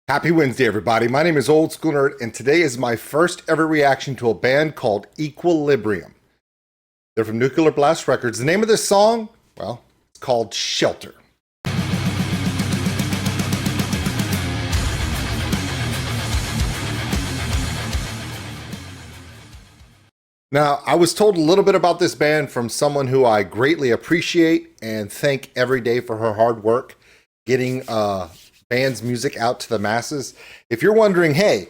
Happy Wednesday, everybody. My name is OldSkuleNerd, and today is my first ever reaction to a band called Equilibrium. They're from Nuclear Blast Records. The name of this song, well, it's called Shelter. Now, I was told a little bit about this band from someone who I greatly appreciate and thank every day for her hard work getting band's music out to the masses. If you're wondering, hey,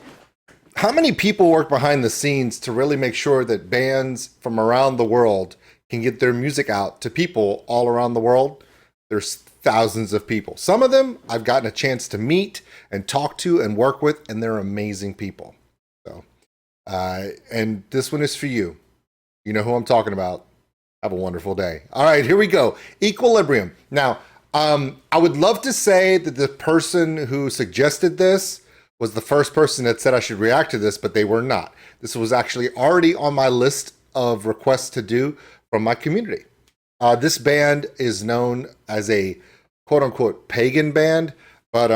how many people work behind the scenes to really make sure that bands from around the world can get their music out to people all around the world? There's thousands of people. Some of them I've gotten a chance to meet and talk to and work with, and they're amazing people. So, and this one is for you. You know who I'm talking about. Have a wonderful day. All right, here we go. Equilibrium. Now, I would love to say that the person who suggested this was the first person that said I should react to this, but they were not. This was actually already on my list of requests to do from my community. This band is known as a quote-unquote pagan band, but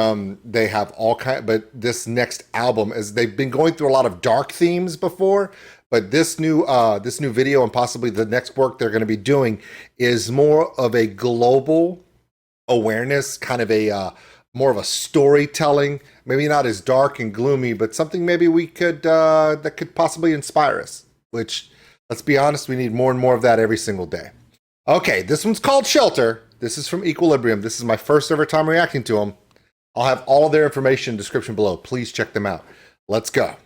they have all kind. But this next album, is they've been going through a lot of dark themes before, but this new video and possibly the next work they're going to be doing is more of a global awareness, kind of a more of a storytelling, maybe not as dark and gloomy, but something maybe we could that could possibly inspire us, which, let's be honest, we need more and more of that every single day. Okay, this one's called Shelter. This is from Equilibrium. This is my first ever time reacting to them. I'll have all of their information in the description below. Please check them out. Let's go.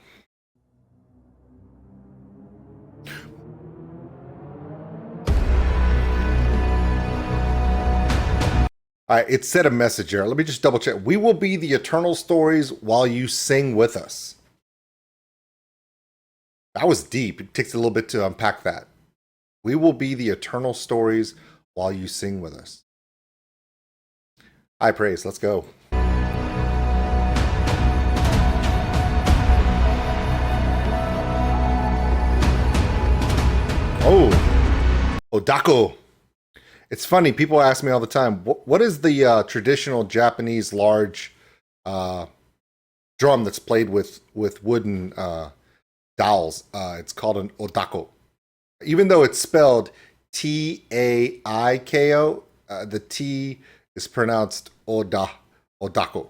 All right, it said a message here. Let me just double check. We will be the eternal stories while you sing with us. That was deep. It takes a little bit to unpack that. We will be the eternal stories while you sing with us. High praise. Let's go. Oh, Odako. It's funny, people ask me all the time, what is the traditional Japanese large drum that's played with wooden dowels? It's called an odako. Even though it's spelled T-A-I-K-O, the T is pronounced odako.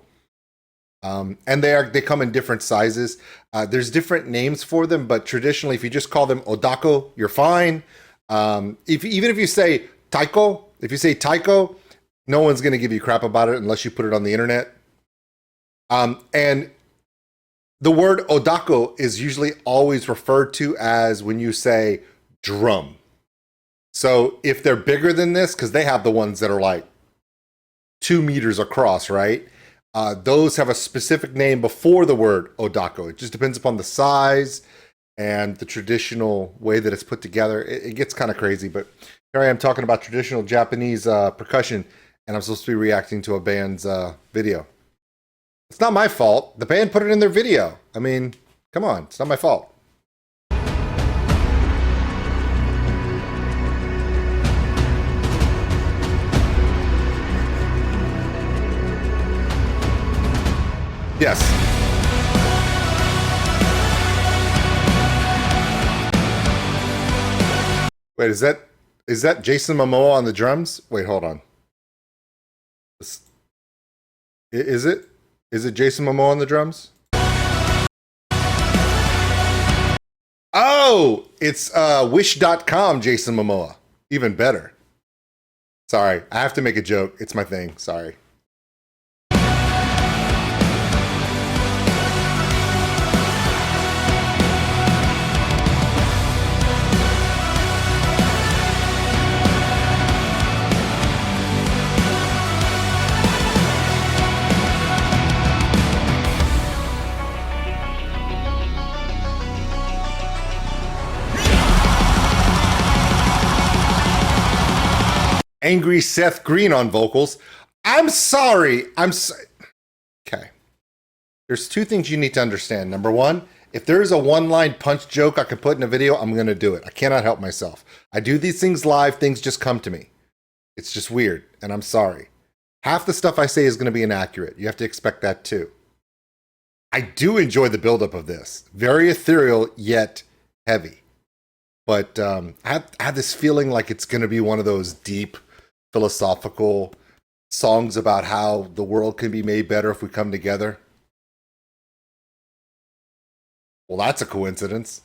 And they come in different sizes. There's different names for them, but traditionally, if you just call them odako, you're fine. Even if you say taiko, if you say taiko, no one's going to give you crap about it unless you put it on the internet. And the word odako is usually always referred to as when you say drum. So if they're bigger than this, because they have the ones that are like 2 meters across, right? Those have a specific name before the word odako. It just depends upon the size and the traditional way that it's put together. It gets kind of crazy, but here I am talking about traditional Japanese percussion, and I'm supposed to be reacting to a band's video. It's not my fault. The band put it in their video. I mean, come on, it's not my fault. Yes. Wait, is that Jason Momoa on the drums? Wait, hold on. Is it? Is it Jason Momoa on the drums? Oh, it's Wish.com Jason Momoa. Even better. Sorry, I have to make a joke. It's my thing. Sorry. Angry Seth Green on vocals. I'm sorry. Okay. There's two things you need to understand. Number one, if there is a one-line punch joke I can put in a video, I'm going to do it. I cannot help myself. I do these things live. Things just come to me. It's just weird, and I'm sorry. Half the stuff I say is going to be inaccurate. You have to expect that too. I do enjoy the buildup of this. Very ethereal, yet heavy. But I have this feeling like it's going to be one of those deep philosophical songs about how the world can be made better if we come together. Well, that's a coincidence.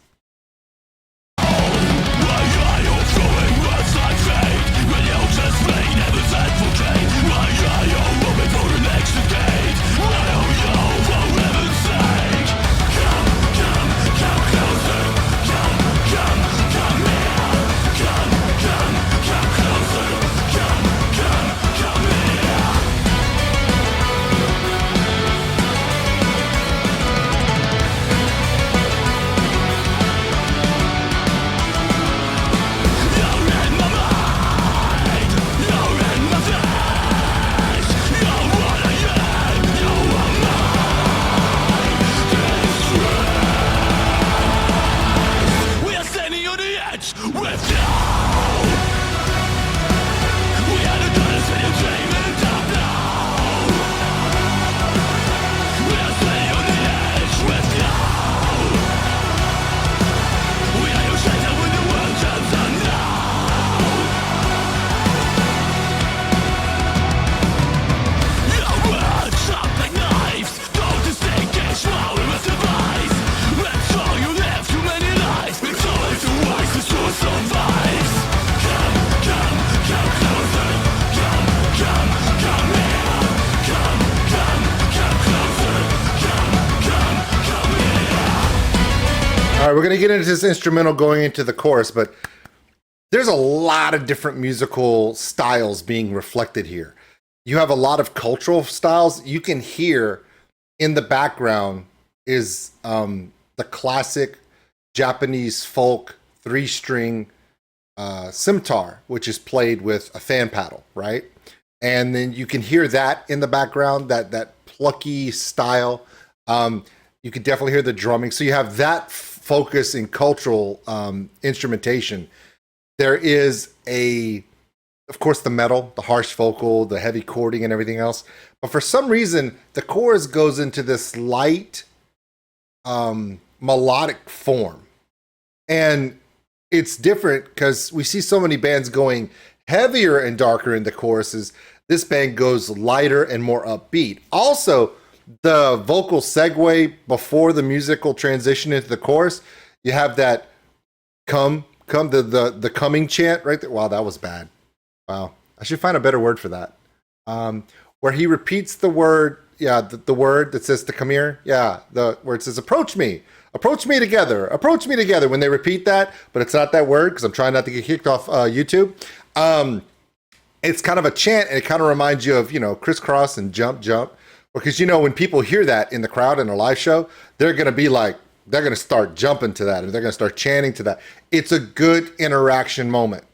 All right, we're going to get into this instrumental going into the chorus, but there's a lot of different musical styles being reflected here. You have a lot of cultural styles. You can hear in the background is the classic Japanese folk 3-string scimitar, which is played with a fan paddle, right? And then you can hear that in the background, that plucky style. You can definitely hear the drumming. So you have that focus in cultural instrumentation. There is of course, the metal, the harsh vocal, the heavy chording and everything else. But for some reason, the chorus goes into this light melodic form. And it's different because we see so many bands going heavier and darker in the choruses. This band goes lighter and more upbeat. Also, the vocal segue before the musical transition into the chorus, you have that the coming chant right there. Wow, that was bad. Wow, I should find a better word for that. Where he repeats the word, the word that says to come here, where it says approach me together, when they repeat that, but it's not that word because I'm trying not to get kicked off YouTube. It's kind of a chant, and it kind of reminds you of, crisscross and jump. Because, when people hear that in the crowd in a live show, they're going to start jumping to that, and they're going to start chanting to that. It's a good interaction moment.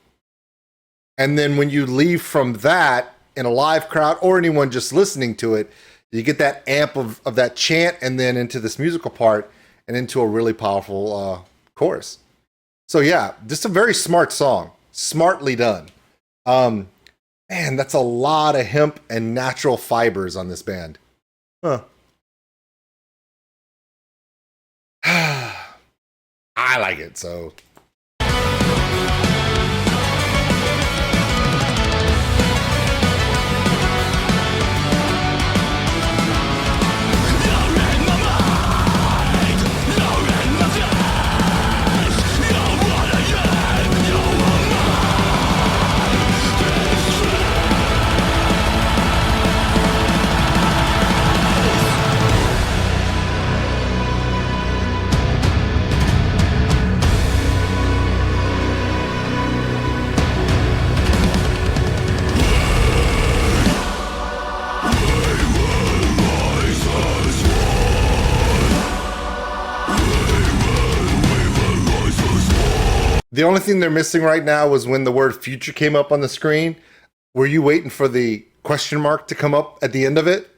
And then when you leave from that in a live crowd or anyone just listening to it, you get that amp of that chant and then into this musical part and into a really powerful chorus. So yeah, just a very smart song, smartly done. Man, that's a lot of hemp and natural fibers on this band. Huh. I like it, so. The only thing they're missing right now was when the word future came up on the screen. Were you waiting for the question mark to come up at the end of it?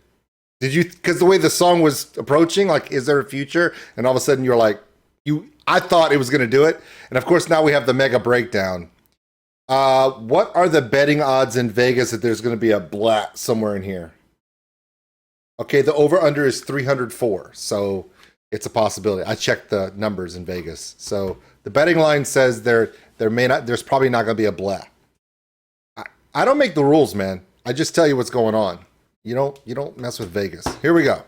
Did you? Because the way the song was approaching, like, is there a future? And all of a sudden you're like, I thought it was going to do it. And of course, now we have the mega breakdown. What are the betting odds in Vegas that there's going to be a blat somewhere in here? Okay, the over under is 304, so it's a possibility. I checked the numbers in Vegas, so the betting line says there's probably not going to be a blah. I don't make the rules, man. I just tell you what's going on. You don't mess with Vegas. Here we go.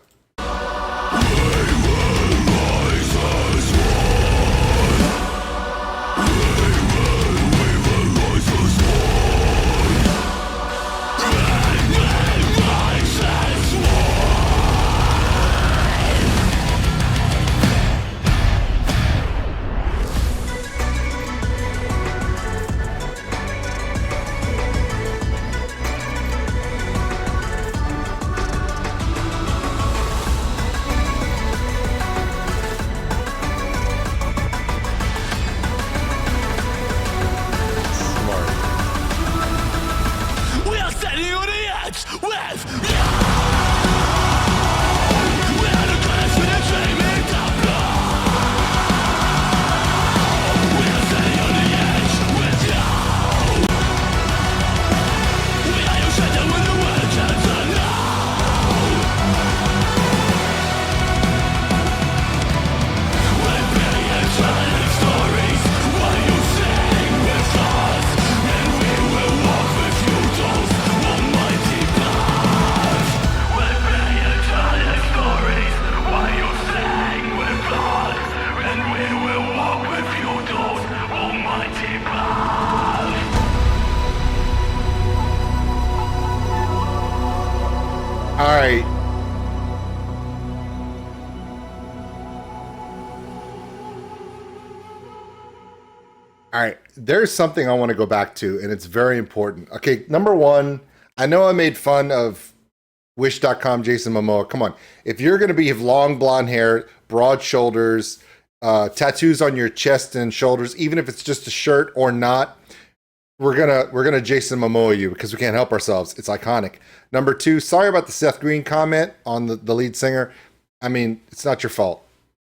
All right, there's something I want to go back to, and it's very important. Okay, number one, I know I made fun of Wish.com Jason Momoa. Come on, if you're going to have long blonde hair, broad shoulders, tattoos on your chest and shoulders, even if it's just a shirt or not, we're gonna Jason Momoa you because we can't help ourselves. It's iconic. Number two, sorry about the Seth Green comment on the lead singer. I mean, it's not your fault.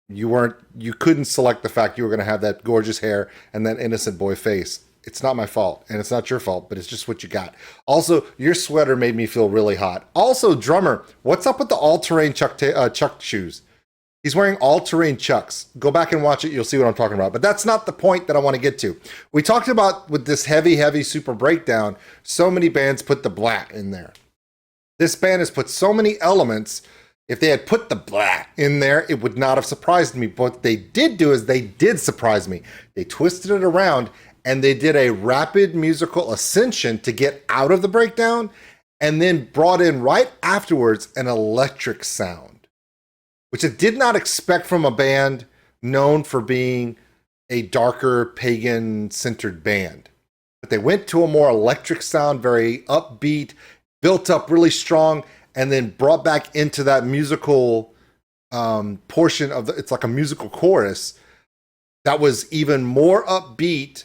You couldn't select the fact you were going to have that gorgeous hair and that innocent boy face. It's not my fault, and it's not your fault, but it's just what you got. Also, your sweater made me feel really hot. Also, drummer, what's up with the all-terrain Chuck shoes? He's wearing all-terrain Chucks. Go back and watch it. You'll see what I'm talking about. But that's not the point that I want to get to. We talked about with this heavy super breakdown, so many bands put the blah in there. This band has put so many elements. If they had put the blah in there, it would not have surprised me. But what they did do is they did surprise me. They twisted it around and they did a rapid musical ascension to get out of the breakdown and then brought in right afterwards an electric sound, which I did not expect from a band known for being a darker pagan-centered band. But they went to a more electric sound, very upbeat, built up really strong, and then brought back into that musical portion of it's like a musical chorus that was even more upbeat,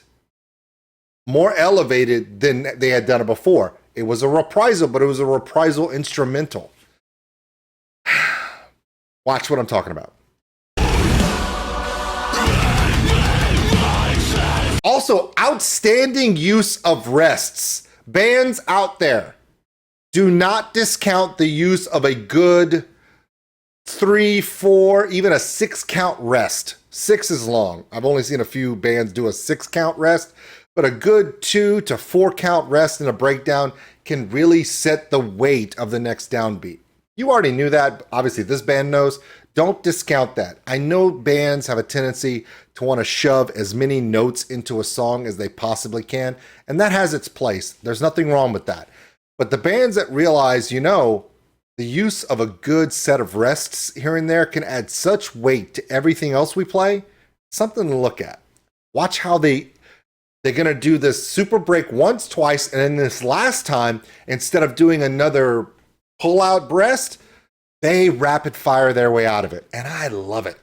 more elevated than they had done it before. It was a reprisal, but it was a reprisal instrumental. Watch what I'm talking about. Also, outstanding use of rests. Bands out there, do not discount the use of a good 3, 4, even a 6 count rest. 6 is long. I've only seen a few bands do a 6 count rest, but a good 2 to 4 count rest in a breakdown can really set the weight of the next downbeat. You already knew that. Obviously, this band knows. Don't discount that. I know bands have a tendency to want to shove as many notes into a song as they possibly can, and that has its place. There's nothing wrong with that. But the bands that realize, the use of a good set of rests here and there can add such weight to everything else we play. Something to look at. Watch how they're going to do this super break once, twice, and then this last time, instead of doing another pull-out rest, they rapid fire their way out of it. And I love it.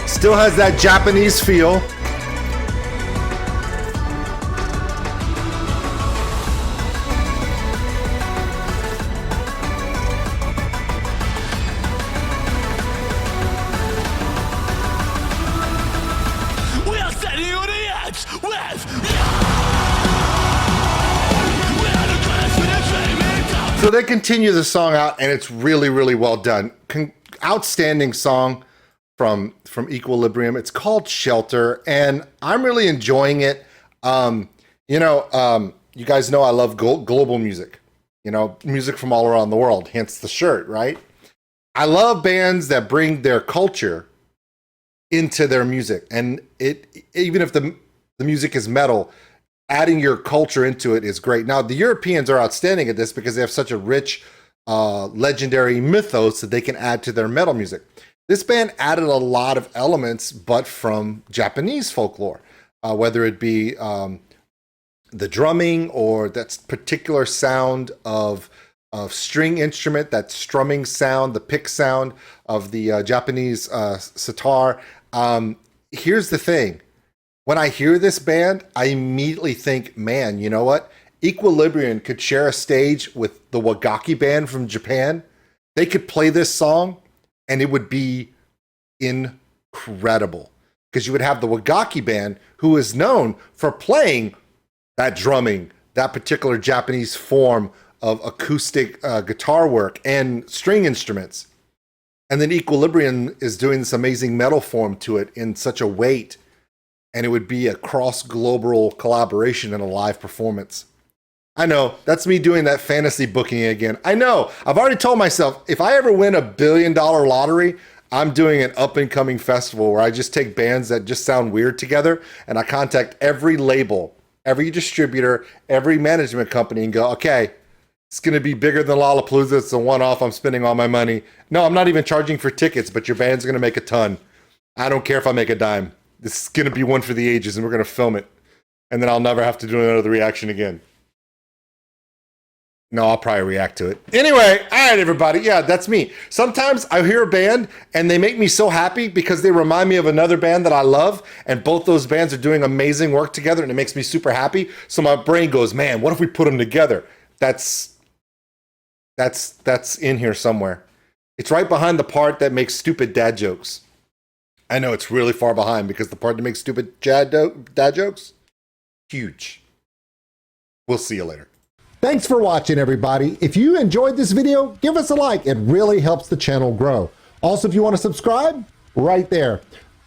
Still has that Japanese feel. So they continue the song out, and it's really, really well done. Outstanding song from Equilibrium. It's called Shelter, and I'm really enjoying it. You guys know I love global music. Music from all around the world, hence the shirt, right? I love bands that bring their culture into their music, and even if the music is metal, adding your culture into it is great. Now, the Europeans are outstanding at this because they have such a rich, legendary mythos that they can add to their metal music. This band added a lot of elements, but from Japanese folklore, whether it be the drumming or that particular sound of string instrument, that strumming sound, the pick sound of the Japanese sitar. Here's the thing. When I hear this band, I immediately think, man, you know what? Equilibrium could share a stage with the Wagaki band from Japan. They could play this song and it would be incredible, because you would have the Wagaki band, who is known for playing that drumming, that particular Japanese form of acoustic guitar work and string instruments. And then Equilibrium is doing this amazing metal form to it in such a weight. And it would be a cross-global collaboration and a live performance. I know, that's me doing that fantasy booking again. I know, I've already told myself, if I ever win $1 billion lottery, I'm doing an up-and-coming festival where I just take bands that just sound weird together, and I contact every label, every distributor, every management company, and go, okay, it's gonna be bigger than Lollapalooza, it's a one-off, I'm spending all my money. No, I'm not even charging for tickets, but your band's gonna make a ton. I don't care if I make a dime. This is going to be one for the ages, and we're going to film it. And then I'll never have to do another reaction again. No, I'll probably react to it. Anyway, all right, everybody. Yeah, that's me. Sometimes I hear a band, and they make me so happy because they remind me of another band that I love, and both those bands are doing amazing work together, and it makes me super happy. So my brain goes, man, what if we put them together? That's in here somewhere. It's right behind the part that makes stupid dad jokes. I know it's really far behind because the part that makes stupid dad jokes, huge. We'll see you later. Thanks for watching, everybody. If you enjoyed this video, give us a like. It really helps the channel grow. Also, if you want to subscribe, right there.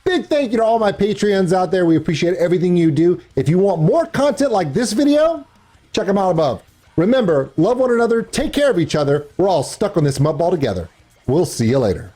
Big thank you to all my Patreons out there. We appreciate everything you do. If you want more content like this video, check them out above. Remember, love one another, take care of each other. We're all stuck on this mud ball together. We'll see you later.